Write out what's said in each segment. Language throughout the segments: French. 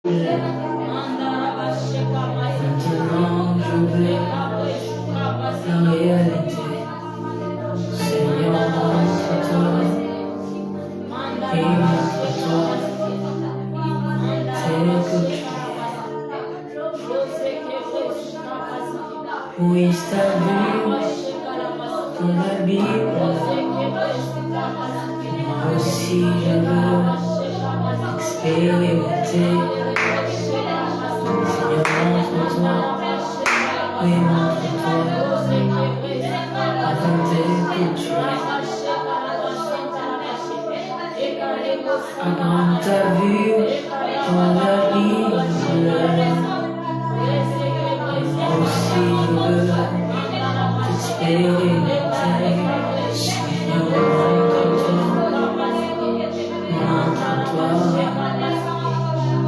Maintenant, je veux la réalité. Seigneur, montre-toi et montre-toi tel que tu es. Puisse ta vue dans la Bible. Moi aussi, je veux expérimenter. Seigneur, montre-toi et montre-toi afin tel que tu es. Agrande ta vue dans la Bible. Moi aussi, je veux t'expérimenter. Seigneur, montre-toi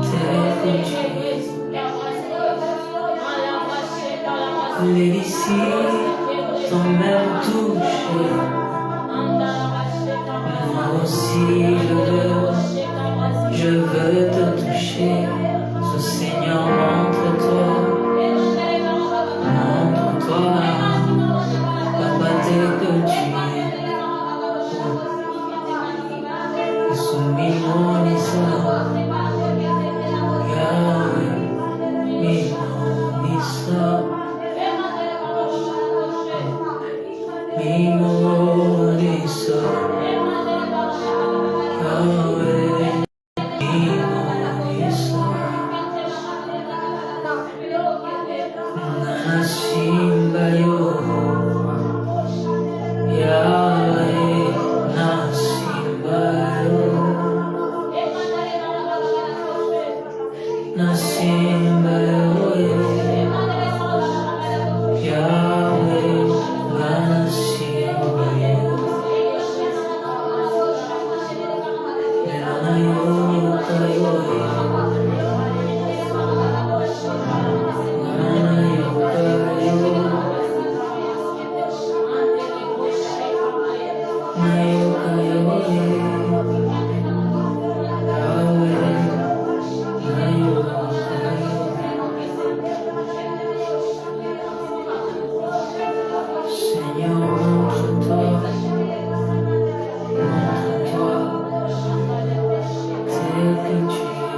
tel que tu es. Les disciples t'ont même touché. Moi aussi, je veux te toucher. Ce Seigneur, montre-toi, Papa, tel que tu es. Soumis mon Issa, Yahweh, mon Issa, mon Issa, Yahweh, mon Issa, Nasimba yo, Yahweh, Nasimba yo, Nasimba yo, Yahweh, Nasimba yo, Elana yo, Kayo, Elana yo, Kayo, Nayo Kayo, Yahweh, Nayo Kayo. Seigneur, montre-toi tel que tu es.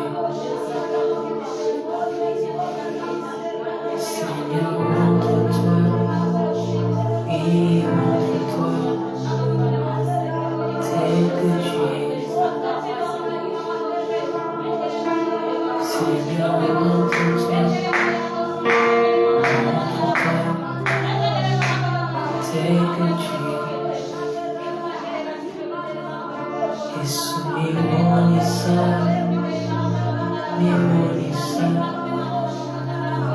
Seigneur, montre-toi et montre-toi tel que tu es. Seigneur, montre-toi tel que tu es. Et soumis mon Issa, mon Issa,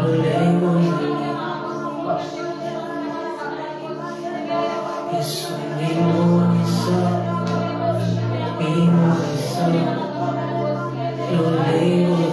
le lait mon et soumis mon Issa, mon Issa, le lait mon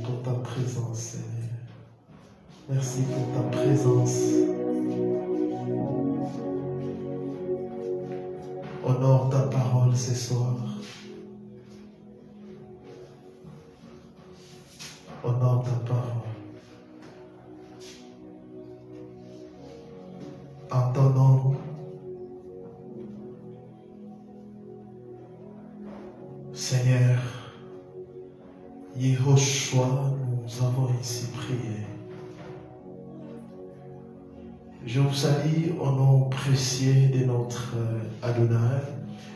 pour ta présence, Seigneur. Merci pour ta présence. Honore ta parole ce soir. Honore ta parole. En ton nom, Seigneur, Yehoshua, nous avons ici prié. Je vous salue au nom précieux de notre Adonai.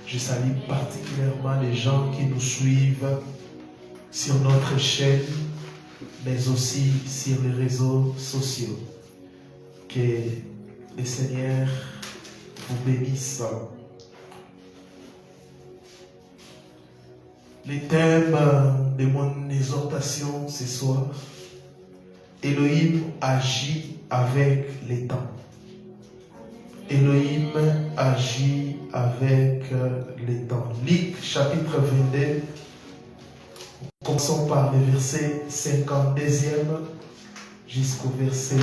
Je salue particulièrement les gens qui nous suivent sur notre chaîne, mais aussi sur les réseaux sociaux. Que le Seigneur vous bénisse. Le thème de mon exhortation ce soir, Elohim agit avec les temps. Elohim agit avec les temps. Luc chapitre 22, commençons par le verset 52e jusqu'au verset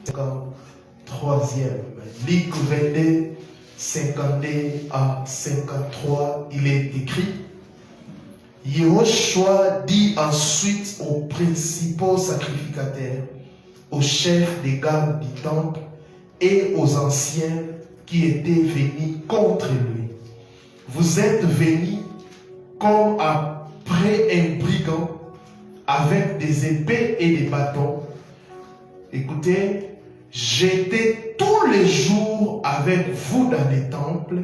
53e. Luc 22, 52 à 53, il est écrit: Yehoshua dit ensuite aux principaux sacrificateurs, aux chefs des gardes du temple et aux anciens qui étaient venus contre lui: vous êtes venus comme après un brigand avec des épées et des bâtons. Écoutez, j'étais tous les jours avec vous dans les temples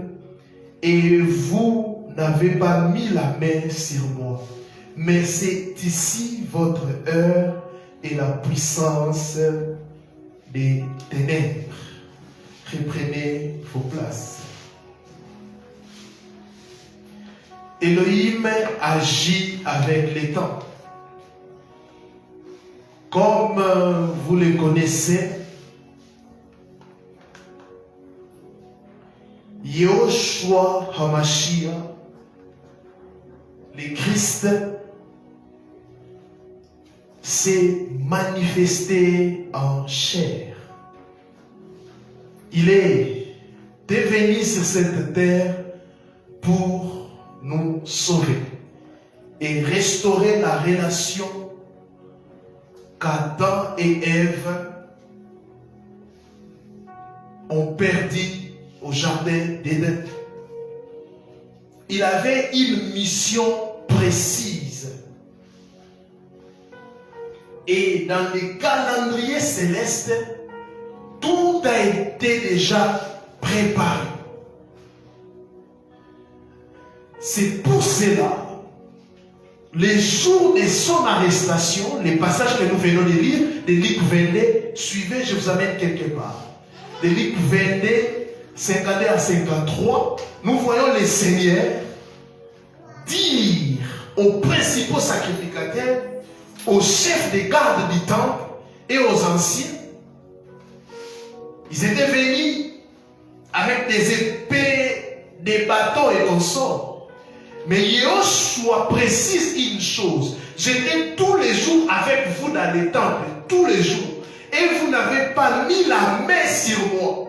et vous n'avez pas mis la main sur moi. Mais c'est ici votre heure et la puissance des ténèbres. Reprenez vos places. Elohim agit avec les temps. Comme vous le connaissez, Yehoshua HaMashiach, le Christ, s'est manifesté en chair. Il est devenu sur cette terre pour nous sauver et restaurer la relation qu'Adam et Ève ont perdue au jardin d'Éden. Il avait une mission précise. Et dans les calendriers célestes, tout a été déjà préparé. C'est pour cela, les jours de son arrestation, les passages que nous venons de lire, de Luc 22, suivez, je vous amène quelque part. De Luc 22, 52 à 53, nous voyons les seigneurs dire aux principaux sacrificateurs, aux chefs des gardes du temple et aux anciens. Ils étaient venus avec des épées, des bâtons et consorts. Mais Yehoshua précise une chose: j'étais tous les jours avec vous dans les temples, tous les jours, et vous n'avez pas mis la main sur moi.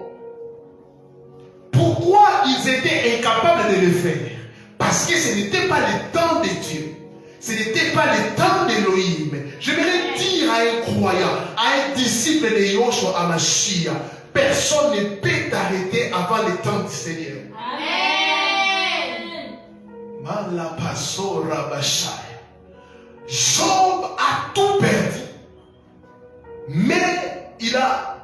Pourquoi ils étaient incapables de le faire? Parce que ce n'était pas le temps de Dieu. Ce n'était pas le temps d'Elohim. J'aimerais dire à un croyant, à un disciple de Yehoshua HaMashiach, personne ne peut t'arrêter avant le temps du Seigneur. Amen. Job a tout perdu. Mais il a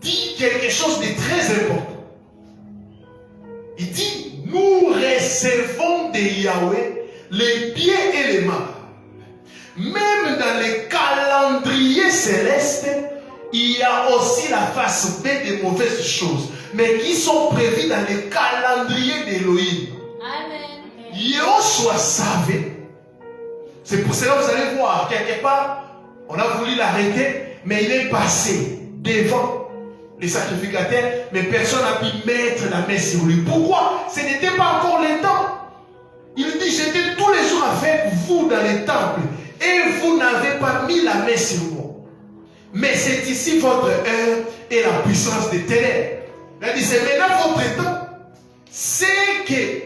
dit quelque chose de très important. Il dit, nous recevons de Yahweh les pieds et les mains. Même dans les calendriers célestes, il y a aussi la face B des mauvaises choses, mais qui sont prévues dans les calendriers d'Elohim. Amen. Yehoshua savait. C'est pour cela que vous allez voir, quelque part, on a voulu l'arrêter, mais il est passé devant les sacrificateurs, mais personne n'a pu mettre la main sur lui. Pourquoi? Ce n'était pas encore le temps. Il dit, j'étais tous les jours avec vous dans les temples et vous n'avez pas mis la main sur moi. Mais c'est ici votre heure et la puissance des ténèbres. Il dit, c'est maintenant votre temps. C'est que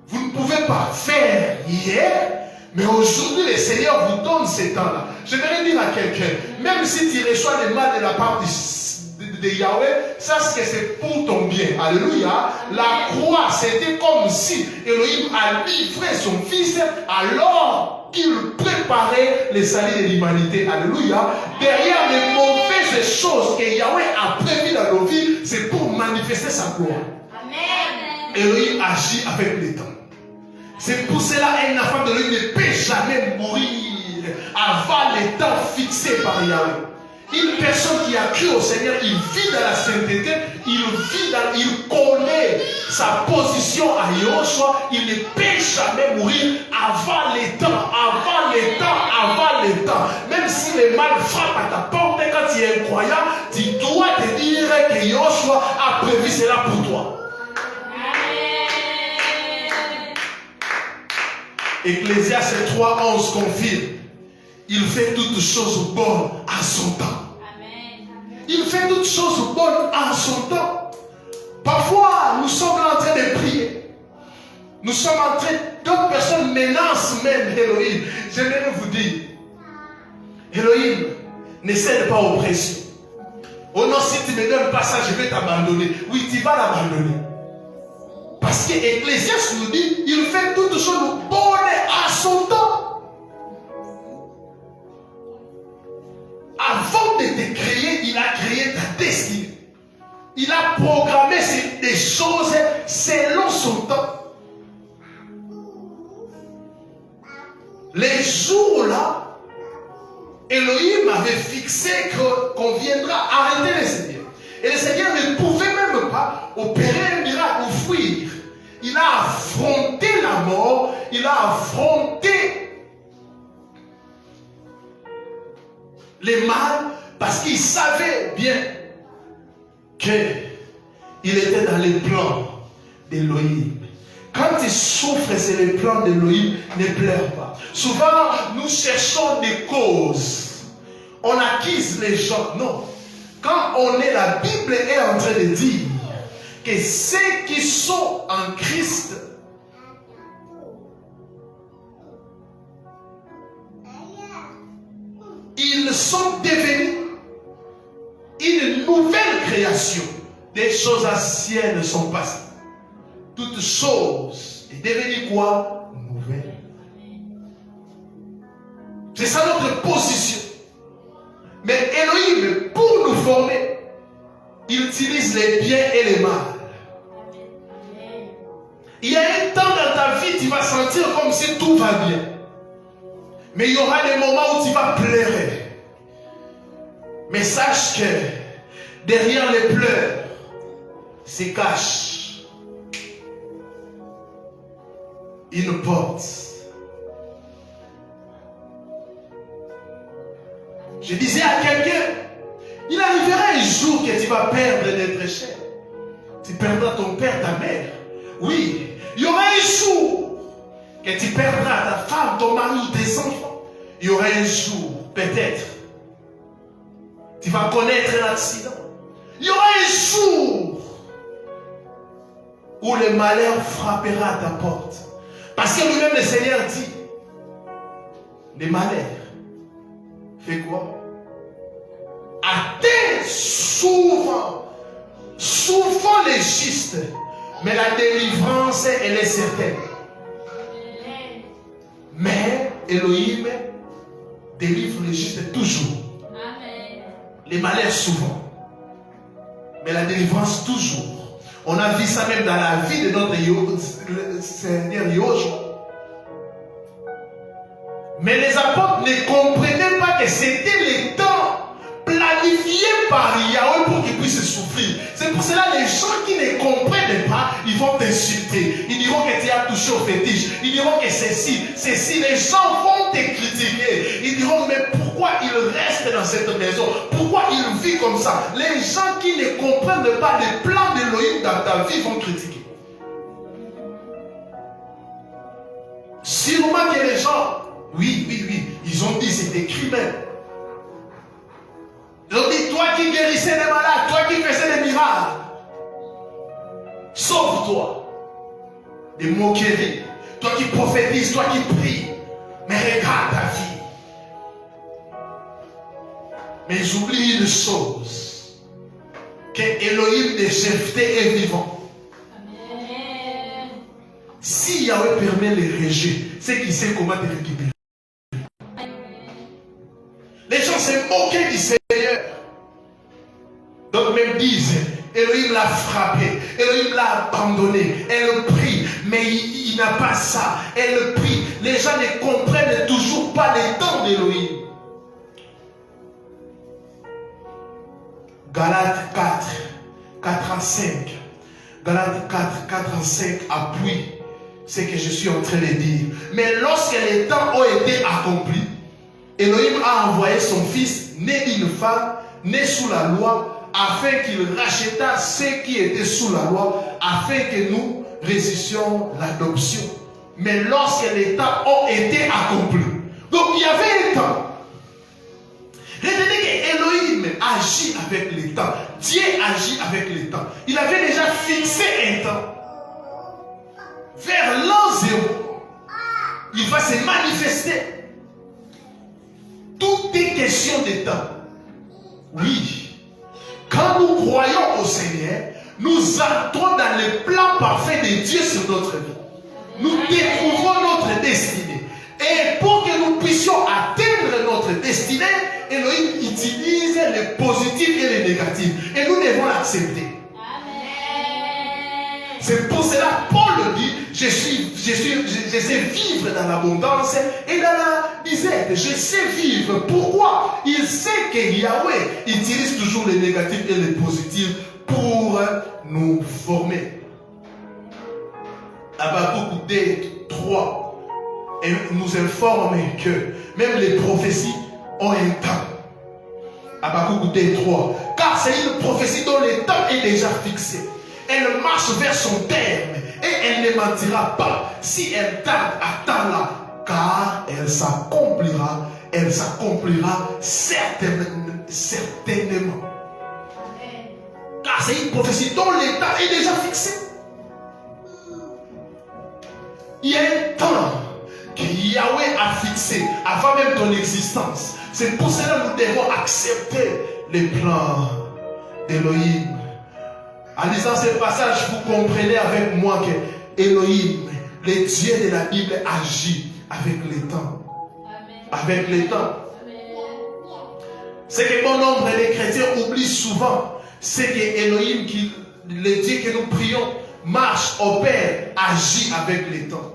vous ne pouvez pas faire hier, mais aujourd'hui le Seigneur vous donne ce temps-là. Je vais dire à quelqu'un, même si tu reçois le mal de la part de Yahweh, sache que c'est pour ton bien. Alléluia. La croix, c'était comme si Elohim a livré son fils alors qu'il préparait le salut de l'humanité. Alléluia. Derrière les mauvaises choses que Yahweh a prévues dans nos vies, c'est pour manifester sa gloire. Amen. Elohim agit avec le temps. C'est pour cela qu'un enfant de Elohim ne peut jamais mourir avant le temps fixé par Yahweh. Une personne qui a cru au Seigneur, il vit dans la sainteté, il connaît sa position à Yahushua, il ne peut jamais mourir avant le temps, avant le temps, avant le temps. Même si le mal frappe à ta porte, quand tu es un croyant, tu dois te dire que Yahushua a prévu cela pour toi. Ecclésiaste 3:11 confirme. Il fait toutes choses bonnes à son temps. Amen. Il fait toutes choses bonnes à son temps. Parfois, nous sommes en train de prier. Nous sommes en train, d'autres personnes menacent même Elohim. J'aimerais vous dire, Elohim ne cède pas aux pressions. Oh non, si tu ne me donnes pas ça, je vais t'abandonner. Oui, tu vas l'abandonner. Parce que Ecclésiaste nous dit, il fait toutes choses bonnes à son temps. Avant de te créer, il a créé ta destinée. Il a programmé des choses selon son temps. Les jours-là, Elohim avait fixé qu'on viendra arrêter le Seigneur. Et le Seigneur ne pouvait même pas opérer un miracle ou fuir. Il a affronté la mort, il a affronté les mal, parce qu'il savait bien qu'il était dans les plans d'Elohim. Quand il souffre, c'est les plans d'Elohim, ne pleure pas. Souvent, nous cherchons des causes. On accuse les gens. Non. Quand on est, la Bible est en train de dire que ceux qui sont en Christ, ils sont devenus une nouvelle création. Des choses anciennes sont passées. Toutes choses est devenue quoi? Nouvelle. C'est ça notre position. Mais Elohim, pour nous former, il utilise les biens et les mal. Il y a un temps dans ta vie, tu vas sentir comme si tout va bien. Mais il y aura des moments où tu vas pleurer. Mais sache que derrière les pleurs se cache une porte. Je disais à quelqu'un, il arrivera un jour que tu vas perdre des très cher. Tu perdras ton père, ta mère. Oui, il y aura un jour que tu perdras ta femme, ton mari ou tes enfants. Il y aura un jour, peut-être, tu vas connaître un accident. Il y aura un jour où le malheur frappera à ta porte. Parce que lui-même, le Seigneur dit, les malheurs, fait quoi? Atteint souvent les justes, mais la délivrance, elle est certaine. Mais Elohim délivre les justes toujours. Amen. Les malheurs souvent, mais la délivrance toujours. On a vu ça même dans la vie de notre Seigneur Yahushua. Mais les apôtres ne comprenaient pas que c'était le temps planifié par Yahweh pour qu'ils puissent souffrir. C'est pour cela que les gens qui ne comprennent pas, ils vont t'insulter. Ils diront que tu as touché au fétiche. Ils diront que ceci. Les gens vont te critiquer. Ils diront, mais pourquoi il reste dans cette maison? Pourquoi il vit comme ça? Les gens qui ne comprennent pas les plans d'Elohim dans ta vie vont critiquer. Sûrement que les gens, oui, dit, c'est écrit même. Ils ont dit, toi qui guérissais les malades, toi qui faisais les miracles, sauve-toi des moqueries. Toi qui prophétises, toi qui pries, mais regarde ta vie. Mais j'oublie une chose, que Elohim de Jephthé est vivant. Amen. Si Yahweh permet les rejets, c'est qu'il sait comment te récupérer. Amen. Les gens se moquaient du Seigneur. Donc même disent, Elohim l'a frappé, Elohim l'a abandonné, elle prie, mais il n'a pas ça, elle prie. Les gens ne comprennent toujours pas les temps d'Elohim. Galates 4, 4 à 5. Galates 4, 4 à 5 appuie ce que je suis en train de dire. Mais lorsque les temps ont été accomplis, Elohim a envoyé son fils, né d'une femme, né sous la loi, afin qu'il racheta ceux qui étaient sous la loi, afin que nous réussissions l'adoption. Mais lorsque les temps ont été accomplis, donc il y avait un temps. Retenez que Elohim agit avec les temps. Dieu agit avec les temps. Il avait déjà fixé un temps. Vers l'an 0, il va se manifester. Tout est question de temps. Oui. Quand nous croyons au Seigneur, nous entrons dans le plan parfait de Dieu sur notre vie. Nous découvrons notre destinée. Et pour que nous puissions atteindre notre destinée, Elohim utilise les positifs et les négatifs. Et nous devons l'accepter. C'est pour cela Paul dit, je sais vivre dans l'abondance et dans la disette. Je sais vivre. Pourquoi? Il sait que Yahweh utilise toujours les négatifs et les positifs pour nous former. Habakkuk 2:3 nous informe que même les prophéties ont un temps. Habakkuk 2:3. Car c'est une prophétie dont le temps est déjà fixé. Elle marche vers son terme et elle ne mentira pas. Si elle tarde, attends-la, car elle s'accomplira certainement. Car c'est une prophétie dont le temps est déjà fixé. Il y a un temps que Yahweh a fixé avant même ton existence. C'est pour cela que nous devons accepter les plans d'Elohim. En lisant ce passage, vous comprenez avec moi que Elohim, le Dieu de la Bible, agit avec les temps. Avec les temps. Ce que bon nombre de chrétiens oublient souvent, c'est que Elohim, le Dieu que nous prions, marche, opère, agit avec les temps.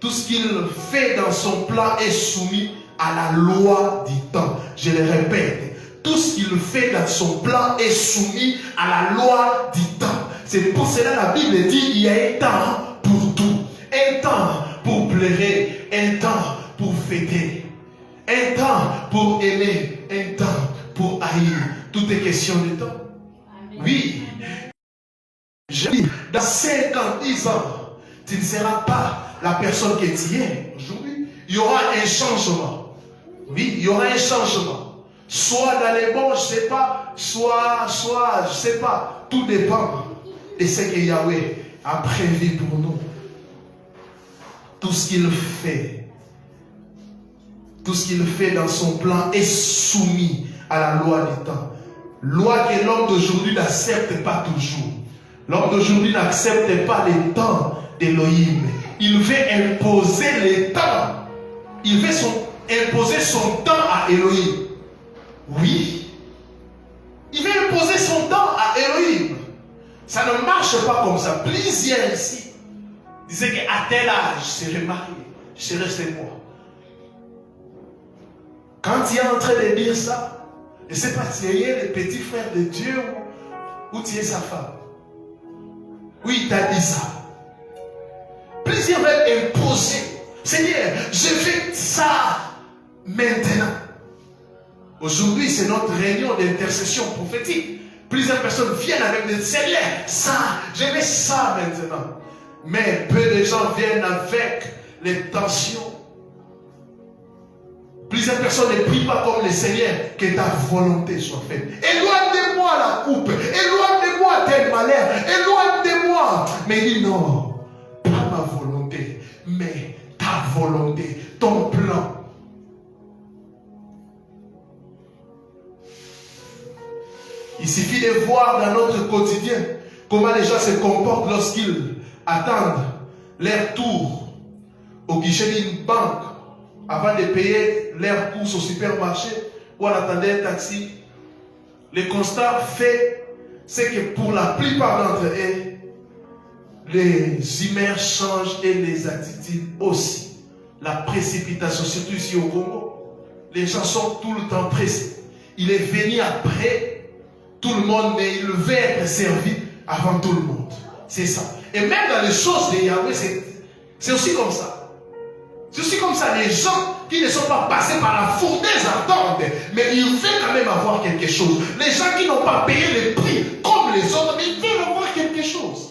Tout ce qu'il fait dans son plan est soumis à la loi du temps. Je le répète. Tout ce qu'il fait dans son plan est soumis à la loi du temps. C'est pour cela que la Bible dit il y a un temps pour tout. Un temps pour pleurer. Un temps pour fêter. Un temps pour aimer. Un temps pour haïr. Tout est question de temps. Oui. Je dis, dans 5 ans, 10 ans, tu ne seras pas la personne que tu es aujourd'hui. Il y aura un changement. Oui, il y aura un changement. Soit dans les bons, je ne sais pas, soit, je ne sais pas. Tout dépend de ce que Yahweh a prévu pour nous. Tout ce qu'il fait dans son plan est soumis à la loi du temps. Loi que l'homme d'aujourd'hui n'accepte pas toujours. L'homme d'aujourd'hui n'accepte pas les temps d'Elohim. Il veut imposer les temps. Il veut imposer son temps à Elohim. Oui. Il veut imposer son temps à Elohim. Ça ne marche pas comme ça. Plusieurs ici disaient qu'à tel âge, je serai marié, je serai chez moi. Quand tu es en train de dire ça, je ne sais pas si tu es le petit frère de Dieu ou tu es sa femme. Oui, il t'a dit ça. Plusieurs veulent imposer. Seigneur, je fais ça maintenant. Aujourd'hui, c'est notre réunion d'intercession prophétique. Plusieurs personnes viennent avec des Seigneur, ça, je veux ça maintenant. Mais peu de gens viennent avec les tensions. Plusieurs personnes ne prient pas comme le Seigneur, que ta volonté soit faite. Éloigne de moi la coupe, éloigne de moi tel malheur, éloigne de moi. Mais il dit non, pas ma volonté, mais ta volonté, ton plan. Il suffit de voir dans notre quotidien comment les gens se comportent lorsqu'ils attendent leur tour au guichet d'une banque avant de payer leur course au supermarché ou en attendant un taxi. Le constat fait, c'est que pour la plupart d'entre eux, les humeurs changent et les attitudes aussi. La précipitation, surtout ici au Congo, les gens sont tout le temps pressés. Il est venu après tout le monde, mais il veut être servi avant tout le monde. C'est ça. Et même dans les choses de Yahweh, c'est aussi comme ça. C'est aussi comme ça, les gens qui ne sont pas passés par la fournaise ardente, mais ils veulent quand même avoir quelque chose. Les gens qui n'ont pas payé le prix comme les autres, mais ils veulent avoir quelque chose.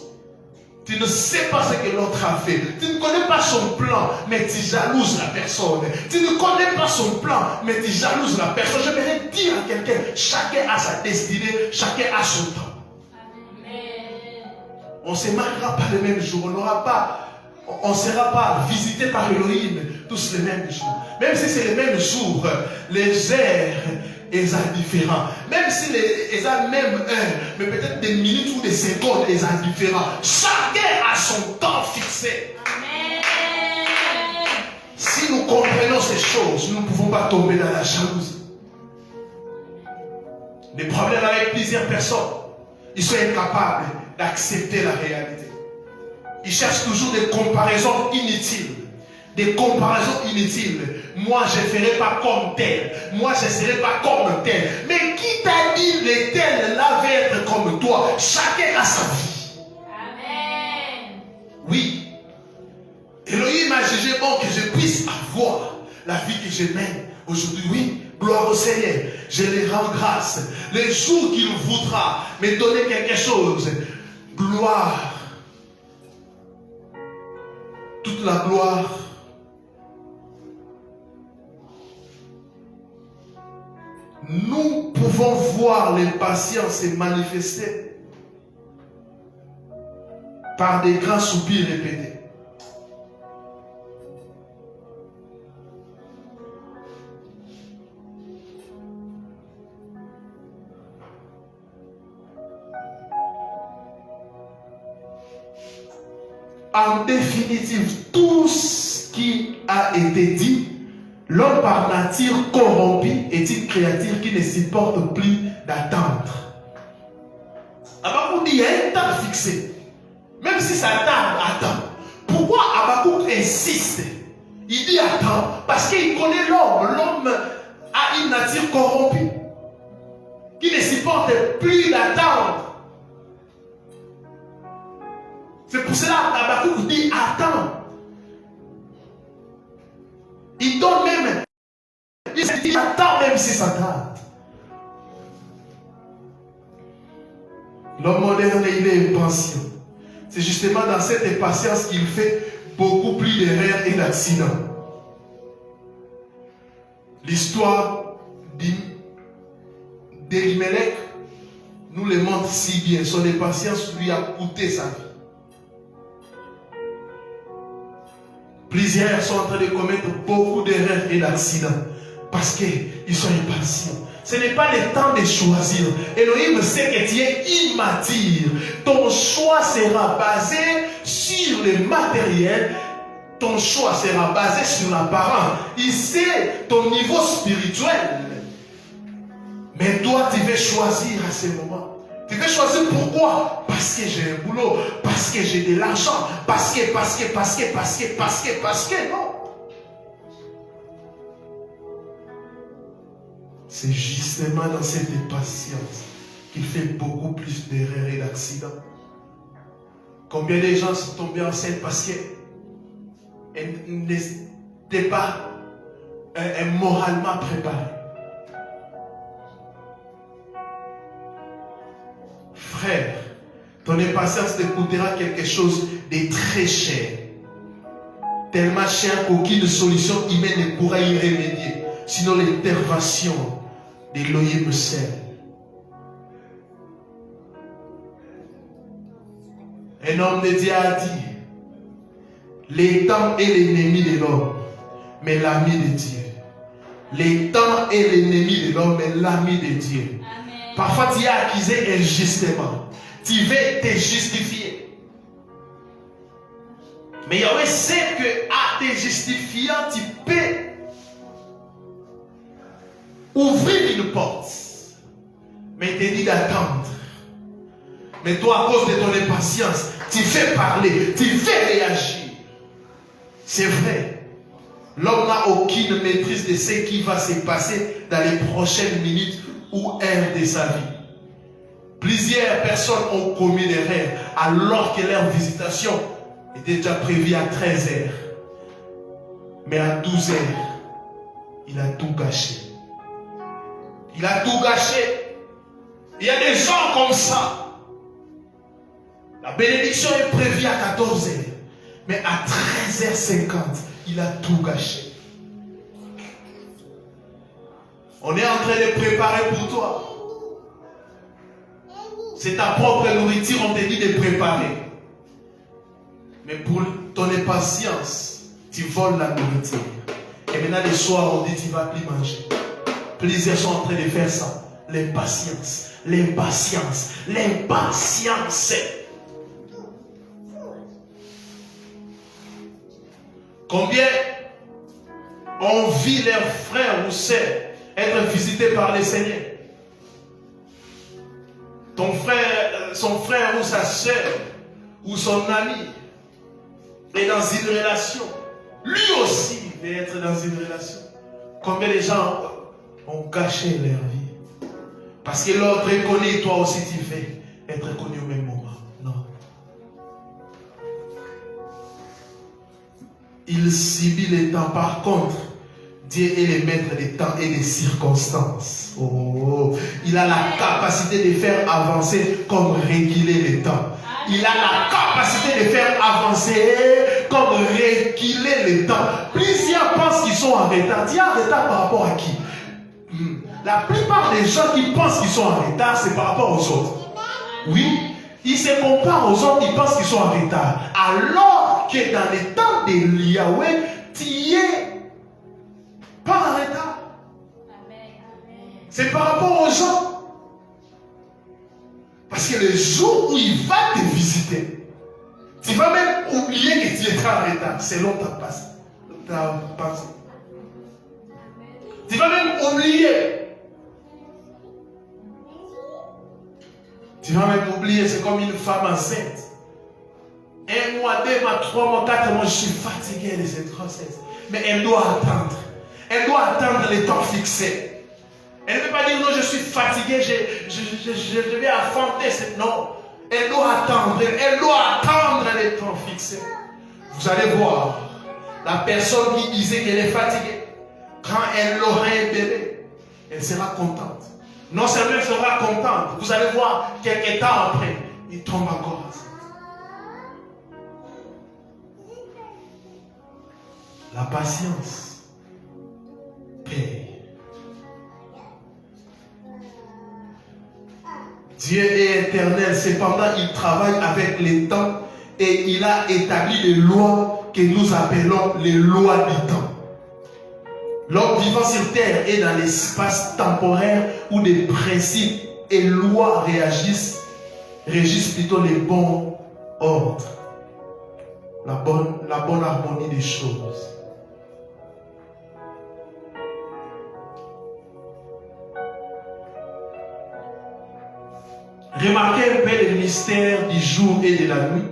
Tu ne sais pas ce que l'autre a fait. Tu ne connais pas son plan, mais tu jalouses la personne. Tu ne connais pas son plan, mais tu jalouses la personne. J'aimerais dire à quelqu'un, chacun a sa destinée, chacun a son temps. On ne se mariera pas le même jour, on ne sera pas visité par Elohim tous les mêmes jours. Même si c'est les mêmes jours, les heures sont différents. Même si les ont même heure, mais peut-être des minutes ou des secondes sont différents. Chacun a son temps fixé. Amen. Si nous comprenons ces choses, nous ne pouvons pas tomber dans la jalousie. Les problèmes avec plusieurs personnes, ils sont incapables d'accepter la réalité. Ils cherchent toujours des comparaisons inutiles. Des comparaisons inutiles. Moi, je ne ferai pas comme tel. Moi, je ne serai pas comme tel. Mais qui t'a dit le tel là va être comme toi? Chacun a sa vie. Amen. Oui. Elohim m'a jugé bon que je puisse avoir la vie que je mène aujourd'hui. Oui. Gloire au Seigneur. Je les rends grâce. Les jours qu'il voudra me donner quelque chose. Gloire. Toute la gloire. Nous pouvons voir l'impatience se manifester par des grands soupirs répétés. En définitive, tout ce qui a été dit, l'homme par nature corrompu est une créature qui ne supporte plus d'attendre. Habakkuk dit, il y a un temps fixé. Même si ça tarde, attends. Pourquoi Habakkuk insiste? Il dit attends, parce qu'il connaît l'homme. L'homme a une nature corrompue qui ne supporte plus d'attendre. C'est pour cela qu'Habakkuk dit attends. Il donne même. Il dit attends même si ça tarde. L'homme moderne, il est impatient. C'est justement dans cette impatience qu'il fait beaucoup plus d'erreurs et d'accidents. L'histoire d'Elimelech nous le montre si bien. Son impatience lui a coûté sa vie. Plusieurs sont en train de commettre beaucoup d'erreurs et d'accidents parce qu'ils sont impatients. Ce n'est pas le temps de choisir. Elohim sait que tu es immature. Ton choix sera basé sur le matériel. Ton choix sera basé sur l'apparent. Il sait ton niveau spirituel. Mais toi, tu veux choisir à ce moment. Tu veux choisir pourquoi? Parce que j'ai un boulot, parce que j'ai de l'argent, parce que, non. C'est justement dans cette impatience qu'il fait beaucoup plus d'erreurs et d'accidents. Combien de gens sont tombés enceintes parce qu'elles n'étaient pas moralement préparées. Frère, ton impatience te coûtera quelque chose de très cher. Tellement cher qu'aucune solution humaine ne pourra y remédier. sinon l'intervention d'Elohim seul. Un homme de Dieu a dit, le temps est l'ennemi de l'homme, mais l'ami de Dieu. Le temps est l'ennemi de l'homme, mais l'ami de Dieu. Amen. Parfois, tu es accusé injustement. Tu veux te justifier. Mais Yahweh sait que à te justifiant, tu peux ouvrir une porte. Mais il te dit d'attendre. Mais toi, à cause de ton impatience, tu fais parler, tu fais réagir. C'est vrai. L'homme n'a aucune maîtrise de ce qui va se passer dans les prochaines minutes ou heures de sa vie. Plusieurs personnes ont commis l'erreur alors que leur visitation était déjà prévue à 13 heures. Mais à 12 heures, il a tout gâché. Il a tout gâché. Il y a des gens comme ça. La bénédiction est prévue à 14 heures. Mais à 13h50, il a tout gâché. On est en train de préparer pour toi. C'est ta propre nourriture, on te dit de préparer. Mais pour ton impatience, tu voles la nourriture. Et maintenant, le soir, on dit tu ne vas plus manger. Plusieurs sont en train de faire ça. L'impatience, l'impatience, l'impatience. Combien ont vu leurs frères ou sœurs être visités par le Seigneur? Ton frère, son frère ou sa sœur ou son ami est dans une relation. Lui aussi veut être dans une relation. Combien de gens ont gâché leur vie? Parce que l'autre est connu, toi aussi tu veux être connu au même moment. Non. Il subit les temps. Par contre, Dieu est le maître des temps et des circonstances. Oh, il a la capacité de faire avancer comme réguler les temps. Il a la capacité de faire avancer comme réguler les temps. Plusieurs pensent qu'ils sont en retard. Tu es en retard par rapport à qui? La plupart des gens qui pensent qu'ils sont en retard, c'est par rapport aux autres. Oui, ils se comparent aux autres, ils pensent qu'ils sont en retard. Alors que dans les temps de Yahweh, tu es pas en retard. C'est par rapport aux gens. Parce que le jour où il va te visiter, tu vas même oublier que tu es en retard selon ta pensée. Tu vas même oublier. Tu vas même oublier, c'est comme une femme enceinte. 1 mois, 2 mois, 3 mois, 4 mois, je suis fatigué de cette grossesse. Mais elle doit attendre. Elle doit attendre le temps fixé. Elle ne peut pas dire non, je suis fatigué, je vais affronter cette. Non. Elle doit attendre. Elle doit attendre le temps fixé. Vous allez voir, la personne qui disait qu'elle est fatiguée, quand elle aura un bébé, elle sera contente. Non seulement elle sera contente, vous allez voir, quelques temps après, il tombe encore enceinte. La patience paye. Dieu est éternel, cependant il travaille avec les temps et il a établi les lois que nous appelons les lois du temps. L'homme vivant sur terre est dans l'espace temporaire où des principes et lois régissent plutôt les bons ordres, la bonne harmonie des choses. Remarquez un peu le mystère du jour et de la nuit,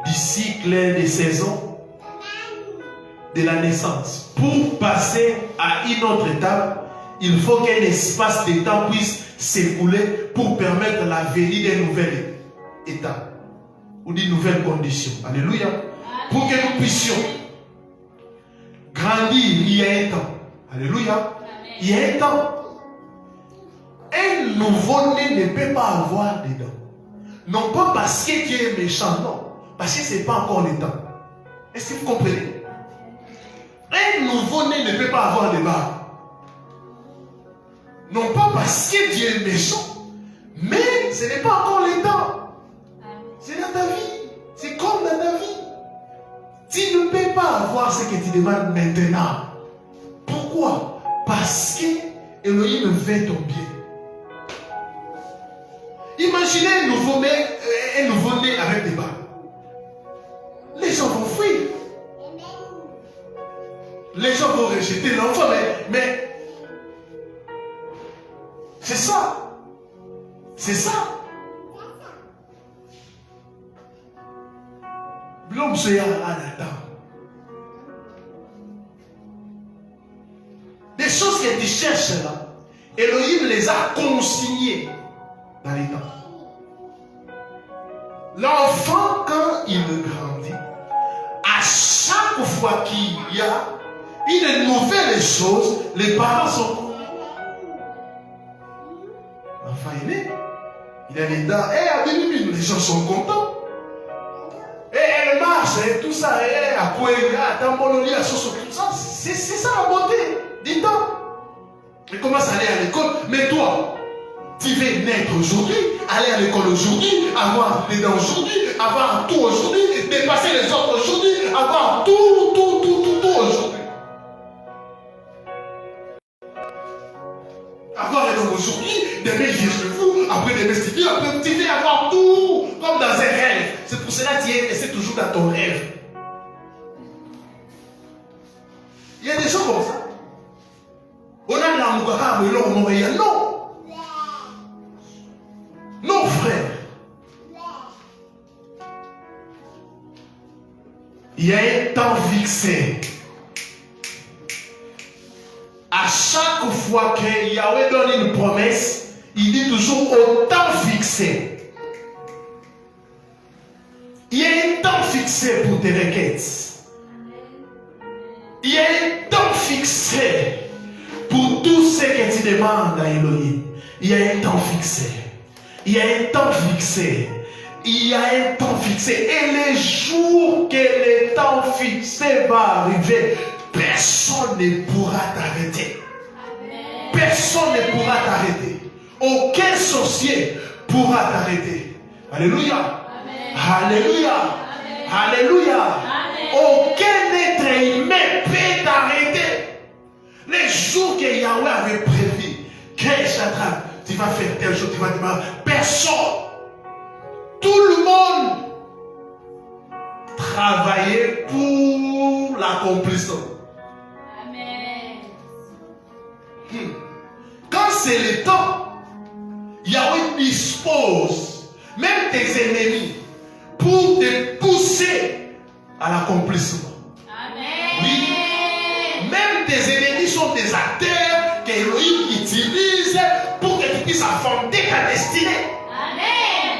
du cycle des saisons, de la naissance. Pour passer à une autre étape, il faut qu'un espace de temps puisse s'écouler pour permettre la venue d'une nouvelle étape ou d'une nouvelle condition. Alléluia. Pour que nous puissions grandir, il y a un temps. Alléluia. Il y a un temps. Un nouveau-né ne peut pas avoir dedans. Non pas parce que tu es méchant, non. Parce que ce n'est pas encore le temps. Est-ce que vous comprenez? Un nouveau-né ne peut pas avoir de barbe. Non pas parce que Dieu est méchant, mais ce n'est pas encore le temps. C'est dans ta vie. C'est comme dans ta vie. Tu ne peux pas avoir ce que tu demandes maintenant. Pourquoi? Parce que Elohim veut ton bien. Imaginez un nouveau-né avec des barbes. Les gens vont fuir. Les gens vont rejeter l'enfant, mais c'est ça. C'est ça. L'homme se attend. Des choses que tu cherches là, Elohim les a consignées dans les temps. L'enfant, quand il grandit, à chaque fois qu'il y a une nouvelle chose, les parents sont contents. L'enfant est né, il a les dents, et les gens sont contents. Et elle marche, et tout ça, et à quoi tout ça, c'est ça la beauté du temps. Il commence à aller à l'école, mais toi, tu veux naître aujourd'hui, aller à l'école aujourd'hui, avoir des dents aujourd'hui, avoir tout aujourd'hui, dépasser les autres aujourd'hui, avoir tout aujourd'hui. Avoir les dents aujourd'hui, demain je viens chez vous, après demain c'est fini, après tu veux avoir tout, comme dans un rêve. C'est pour cela que tu es resté toujours dans ton rêve. Il y a des gens comme ça. On a l'amour, mais l'homme moyen, non. Non, frère. Il y a un temps fixé. À chaque fois que Yahweh donne une promesse, il dit toujours au temps fixé. Il y a un temps fixé pour tes requêtes. Il y a un temps fixé pour tout ce que tu demandes à Elohim. Il y a un temps fixé. Il y a un temps fixé. Il y a un temps fixé. Et les jours que le temps fixé va arriver, personne ne pourra t'arrêter. Personne ne pourra t'arrêter. Aucun sorcier pourra t'arrêter. Alléluia. Alléluia. Alléluia. Aucun être humain peut t'arrêter. Les jours que Yahweh avait prévu, que Shadrach, tu vas faire tel jour, tu vas demander, personne, tout le monde travaillait pour l'accomplissement. Amen. Quand c'est le temps, Yahweh dispose même tes ennemis pour te pousser à l'accomplissement. Amen. Oui. Même tes ennemis sont des acteurs qu'Elohim utilise pour que tu puisses affronter ta destinée. Amen.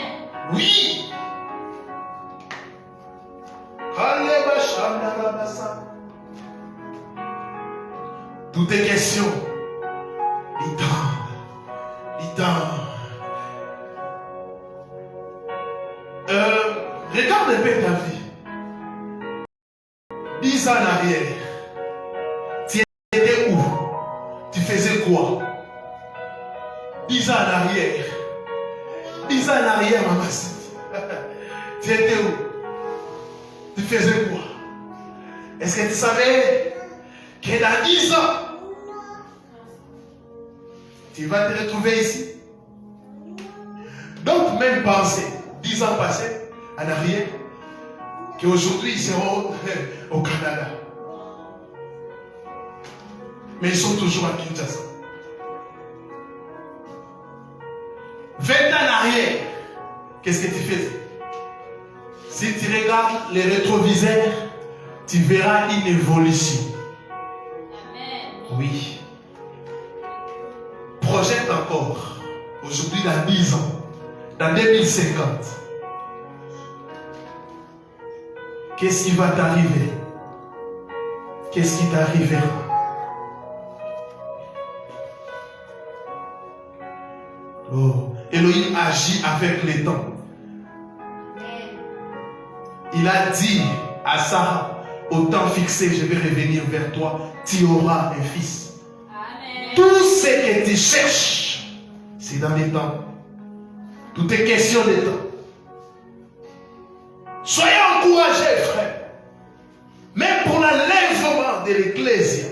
Oui. Toutes tes questions, il regarde un peu ta vie. 10 ans en arrière, tu étais où? Tu faisais quoi? 10 ans en arrière. 10 ans en arrière, maman. Tu étais où? Tu faisais quoi? Est-ce que tu savais que dans 10 ans, tu vas te retrouver ici? Donc, même penser, 10 ans passés en arrière, qu'aujourd'hui ils seront au Canada. Mais ils sont toujours à Kinshasa. 20 ans en arrière, qu'est-ce que tu faisais? Si tu regardes les rétroviseurs, tu verras une évolution. Amen. Oui. Projette encore. Aujourd'hui, dans 10 ans, dans 2050. Qu'est-ce qui va t'arriver? Qu'est-ce qui t'arrivera? Oh, Elohim agit avec les temps. Il a dit à Sarah, au temps fixé, je vais revenir vers toi, tu auras un fils. Amen. Tout ce que tu cherches, c'est dans les temps. Tout est question de temps. Soyez encouragés, frères. Même pour l'enlèvement de l'Ecclésia,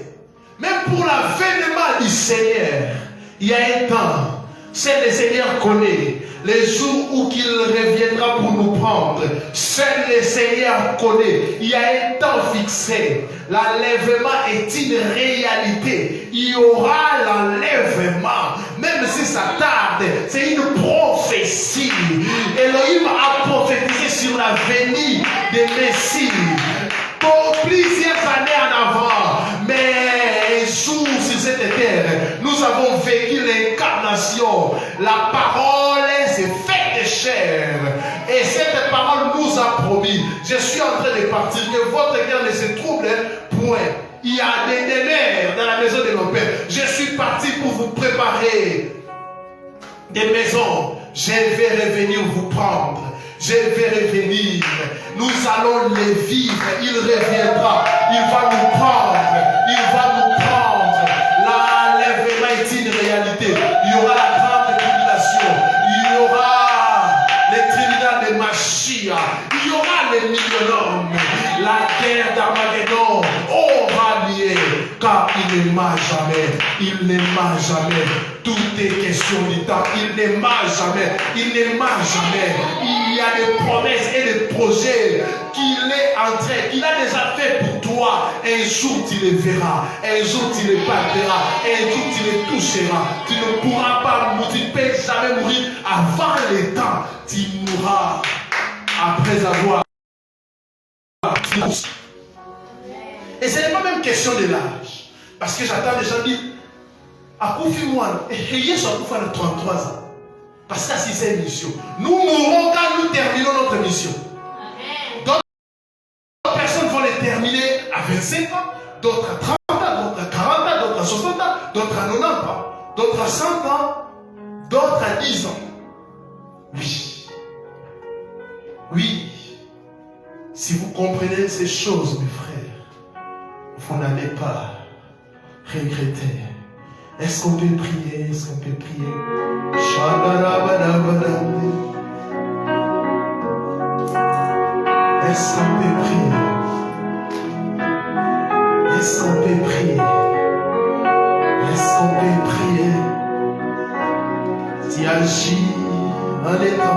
même pour l'avènement du Seigneur, il y a un temps. C'est le Seigneur connaît. Les jours où il reviendra pour nous prendre, seul le Seigneur connaît. Il y a un temps fixé. L'enlèvement est une réalité. Il y aura l'enlèvement. Même si ça tarde, c'est une prophétie. Elohim a prophétisé sur la venue de Messie pour plusieurs années en avant. Mais un jour sur cette terre, nous avons vécu l'incarnation. La parole s'est faite chair. Et cette parole nous a promis. Je suis en train de partir. Que votre cœur ne se trouble point. Il y a des demeures dans la maison de nos pères. Je suis parti pour vous préparer des maisons. Je vais revenir vous prendre. Je vais revenir. Nous allons les vivre. Il reviendra. Il va nous prendre. Il va nous prendre. L'enlèvement est une réalité. Il y aura la grande tribulation. Il y aura les tribunaux de Machia. Il y aura les millionnaires. La guerre d'Armageddon aura lieu. Car il n'aima jamais. Il n'aima jamais. Tout est question du temps. Il n'aima jamais. Il n'aima jamais. Il y a des promesses et des projets qu'il est en train, qu'il a déjà fait pour toi. Un jour tu les verras. Un jour tu les palperas. Un jour tu les toucheras. Tu ne pourras pas mourir. Tu ne peux jamais mourir avant le temps. Tu mourras après avoir. Et ce n'est pas même question de l'âge. Parce que j'entends les gens dire à Koufi-Moine, et hier sur Koufi-Moine 33 ans. Parce que c'est une mission. Nous mourrons quand nous terminons notre mission. D'autres personnes vont les terminer à 25 ans, d'autres à 30 ans, d'autres à 40 ans, d'autres à 60 ans, d'autres à 90 ans, d'autres à 100 ans, d'autres à 10 ans. Oui. Oui. Si vous comprenez ces choses, mes frères, vous n'allez pas regretter. Est-ce qu'on peut prier? Est-ce qu'on peut prier? Est-ce qu'on peut prier? Est-ce qu'on peut prier? Est-ce qu'on peut prier? Tu agis en étant